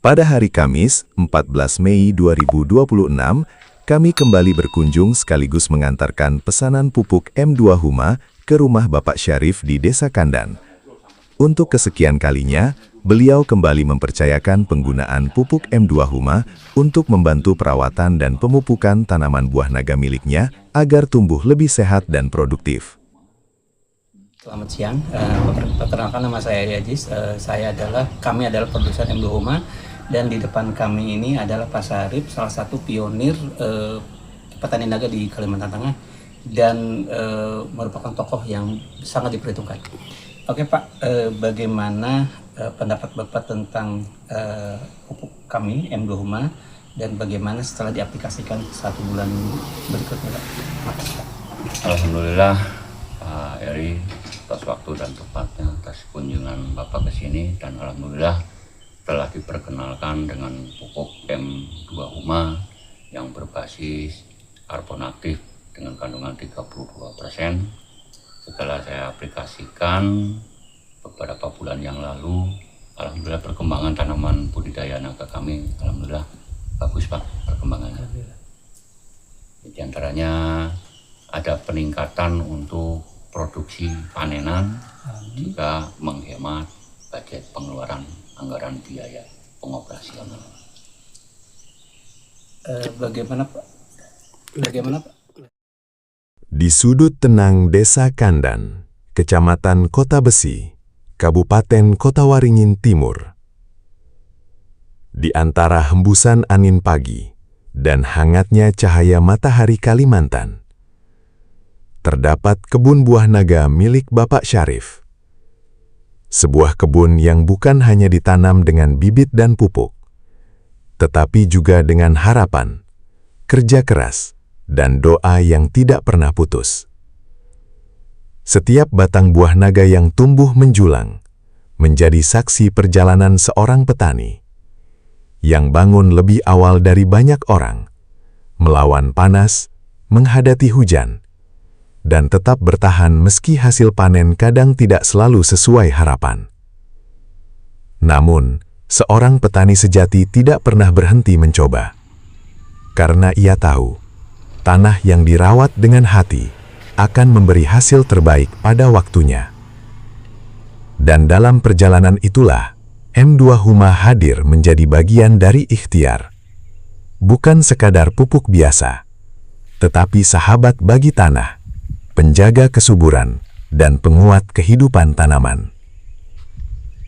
Pada hari Kamis, 14 Mei 2026, kami kembali berkunjung sekaligus mengantarkan pesanan pupuk M2 Huma ke rumah Bapak Syarif di Desa Kandan. Untuk kesekian kalinya, beliau kembali mempercayakan penggunaan pupuk M2 Huma untuk membantu perawatan dan pemupukan tanaman buah naga miliknya agar tumbuh lebih sehat dan produktif. Selamat siang, perkenalkan nama saya Edi Aziz. Kami adalah produsen M2 Huma, dan di depan kami ini adalah Pak Syarif, salah satu pionir petani naga di Kalimantan Tengah dan merupakan tokoh yang sangat diperhitungkan. Oke Pak, bagaimana pendapat Bapak tentang pupuk kami M2 Huma dan bagaimana setelah diaplikasikan 1 bulan berikutnya Pak? Makasih Pak. Alhamdulillah Pak Eri atas waktu dan tempatnya, atas kunjungan Bapak ke sini, dan alhamdulillah telah diperkenalkan dengan pupuk M2 Huma yang berbasis karbon aktif dengan kandungan 32%. Setelah saya aplikasikan beberapa bulan yang lalu, alhamdulillah perkembangan tanaman budidaya naga kami alhamdulillah bagus Pak perkembangannya. Di antaranya ada peningkatan untuk produksi panenan, juga menghemat budget pengeluaran anggaran biaya pengoperasional. Bagaimana Pak? Di sudut tenang Desa Kandan, Kecamatan Kota Besi, Kabupaten Kota Waringin Timur. Di antara hembusan angin pagi dan hangatnya cahaya matahari Kalimantan, terdapat kebun buah naga milik Bapak Syarif. Sebuah kebun yang bukan hanya ditanam dengan bibit dan pupuk, tetapi juga dengan harapan, kerja keras, dan doa yang tidak pernah putus. Setiap batang buah naga yang tumbuh menjulang menjadi saksi perjalanan seorang petani yang bangun lebih awal dari banyak orang, melawan panas, menghadapi hujan, dan tetap bertahan meski hasil panen kadang tidak selalu sesuai harapan. Namun, seorang petani sejati tidak pernah berhenti mencoba, karena ia tahu, tanah yang dirawat dengan hati akan memberi hasil terbaik pada waktunya. Dan dalam perjalanan itulah, M2 Huma hadir menjadi bagian dari ikhtiar. Bukan sekadar pupuk biasa, tetapi sahabat bagi tanah, penjaga kesuburan, dan penguat kehidupan tanaman.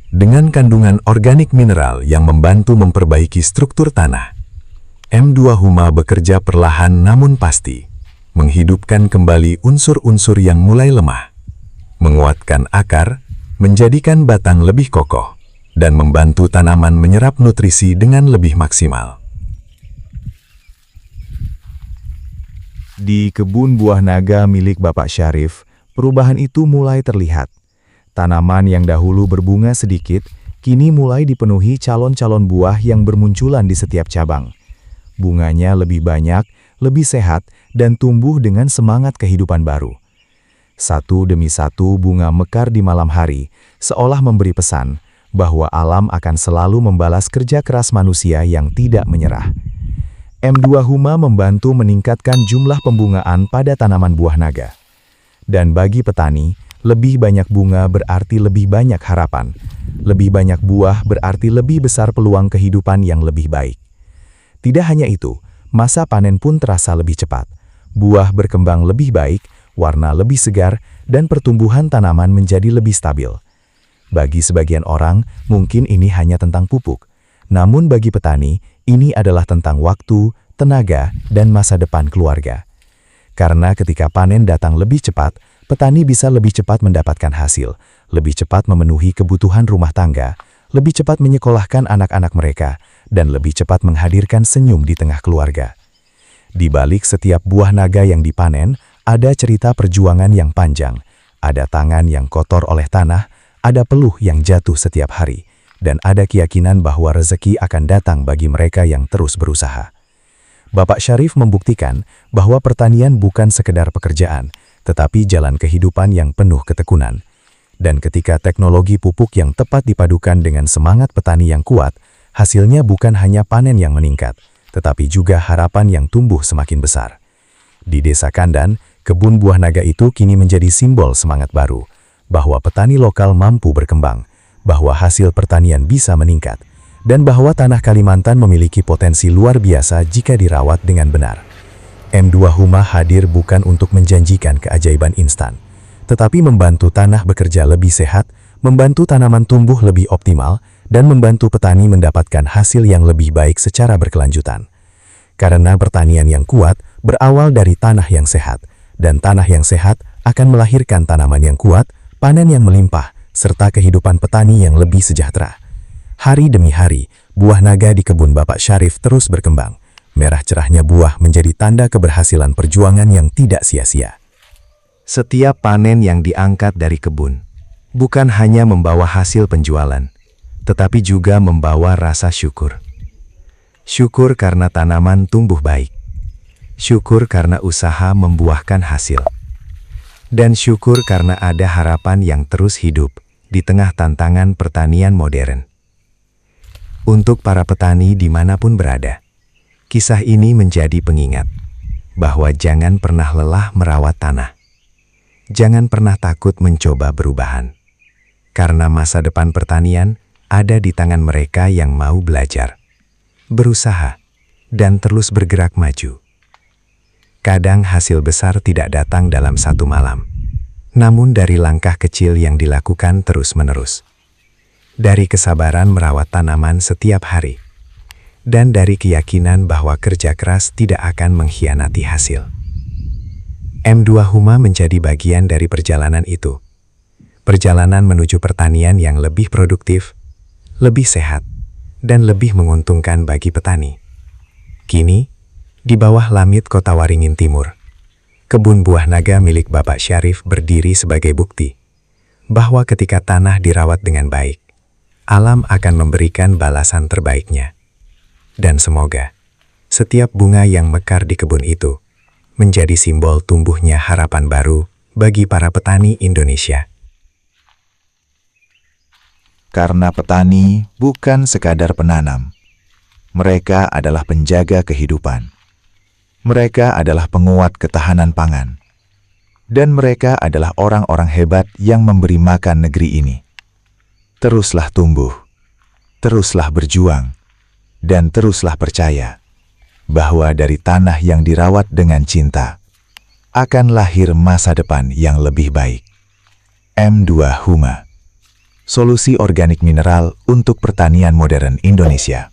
Dengan kandungan organik mineral yang membantu memperbaiki struktur tanah, M2 Huma bekerja perlahan namun pasti, menghidupkan kembali unsur-unsur yang mulai lemah, menguatkan akar, menjadikan batang lebih kokoh, dan membantu tanaman menyerap nutrisi dengan lebih maksimal. Di kebun buah naga milik Bapak Syarif, perubahan itu mulai terlihat. Tanaman yang dahulu berbunga sedikit, kini mulai dipenuhi calon-calon buah yang bermunculan di setiap cabang. Bunganya lebih banyak, lebih sehat, dan tumbuh dengan semangat kehidupan baru. Satu demi satu bunga mekar di malam hari, seolah memberi pesan bahwa alam akan selalu membalas kerja keras manusia yang tidak menyerah. M2 Huma membantu meningkatkan jumlah pembungaan pada tanaman buah naga. Dan bagi petani, lebih banyak bunga berarti lebih banyak harapan. Lebih banyak buah berarti lebih besar peluang kehidupan yang lebih baik. Tidak hanya itu, masa panen pun terasa lebih cepat. Buah berkembang lebih baik, warna lebih segar, dan pertumbuhan tanaman menjadi lebih stabil. Bagi sebagian orang, mungkin ini hanya tentang pupuk. Namun bagi petani, ini adalah tentang waktu, tenaga, dan masa depan keluarga. Karena ketika panen datang lebih cepat, petani bisa lebih cepat mendapatkan hasil, lebih cepat memenuhi kebutuhan rumah tangga, lebih cepat menyekolahkan anak-anak mereka, dan lebih cepat menghadirkan senyum di tengah keluarga. Di balik setiap buah naga yang dipanen, ada cerita perjuangan yang panjang, ada tangan yang kotor oleh tanah, ada peluh yang jatuh setiap hari, dan ada keyakinan bahwa rezeki akan datang bagi mereka yang terus berusaha. Bapak Syarif membuktikan bahwa pertanian bukan sekedar pekerjaan, tetapi jalan kehidupan yang penuh ketekunan. Dan ketika teknologi pupuk yang tepat dipadukan dengan semangat petani yang kuat, hasilnya bukan hanya panen yang meningkat, tetapi juga harapan yang tumbuh semakin besar. Di Desa Kandan, kebun buah naga itu kini menjadi simbol semangat baru, bahwa petani lokal mampu berkembang, bahwa hasil pertanian bisa meningkat, dan bahwa tanah Kalimantan memiliki potensi luar biasa jika dirawat dengan benar. M2 Huma hadir bukan untuk menjanjikan keajaiban instan, tetapi membantu tanah bekerja lebih sehat, membantu tanaman tumbuh lebih optimal, dan membantu petani mendapatkan hasil yang lebih baik secara berkelanjutan. Karena pertanian yang kuat berawal dari tanah yang sehat, dan tanah yang sehat akan melahirkan tanaman yang kuat, panen yang melimpah, serta kehidupan petani yang lebih sejahtera. Hari demi hari, buah naga di kebun Bapak Syarif terus berkembang. Merah cerahnya buah menjadi tanda keberhasilan perjuangan yang tidak sia-sia. Setiap panen yang diangkat dari kebun bukan hanya membawa hasil penjualan, tetapi juga membawa rasa syukur. Syukur karena tanaman tumbuh baik. Syukur karena usaha membuahkan hasil. Dan syukur karena ada harapan yang terus hidup di tengah tantangan pertanian modern. Untuk para petani dimanapun berada, kisah ini menjadi pengingat bahwa jangan pernah lelah merawat tanah. Jangan pernah takut mencoba perubahan. Karena masa depan pertanian ada di tangan mereka yang mau belajar, berusaha, dan terus bergerak maju. Kadang hasil besar tidak datang dalam satu malam, namun dari langkah kecil yang dilakukan terus-menerus. Dari kesabaran merawat tanaman setiap hari, dan dari keyakinan bahwa kerja keras tidak akan mengkhianati hasil. M2 Huma menjadi bagian dari perjalanan itu. Perjalanan menuju pertanian yang lebih produktif, lebih sehat, dan lebih menguntungkan bagi petani. Kini, di bawah langit Kota Waringin Timur, kebun buah naga milik Bapak Syarif berdiri sebagai bukti bahwa ketika tanah dirawat dengan baik, alam akan memberikan balasan terbaiknya. Dan semoga setiap bunga yang mekar di kebun itu menjadi simbol tumbuhnya harapan baru bagi para petani Indonesia. Karena petani bukan sekadar penanam. Mereka adalah penjaga kehidupan. Mereka adalah penguat ketahanan pangan. Dan mereka adalah orang-orang hebat yang memberi makan negeri ini. Teruslah tumbuh, teruslah berjuang, dan teruslah percaya bahwa dari tanah yang dirawat dengan cinta akan lahir masa depan yang lebih baik. M2 Huma, solusi organik mineral untuk pertanian modern Indonesia.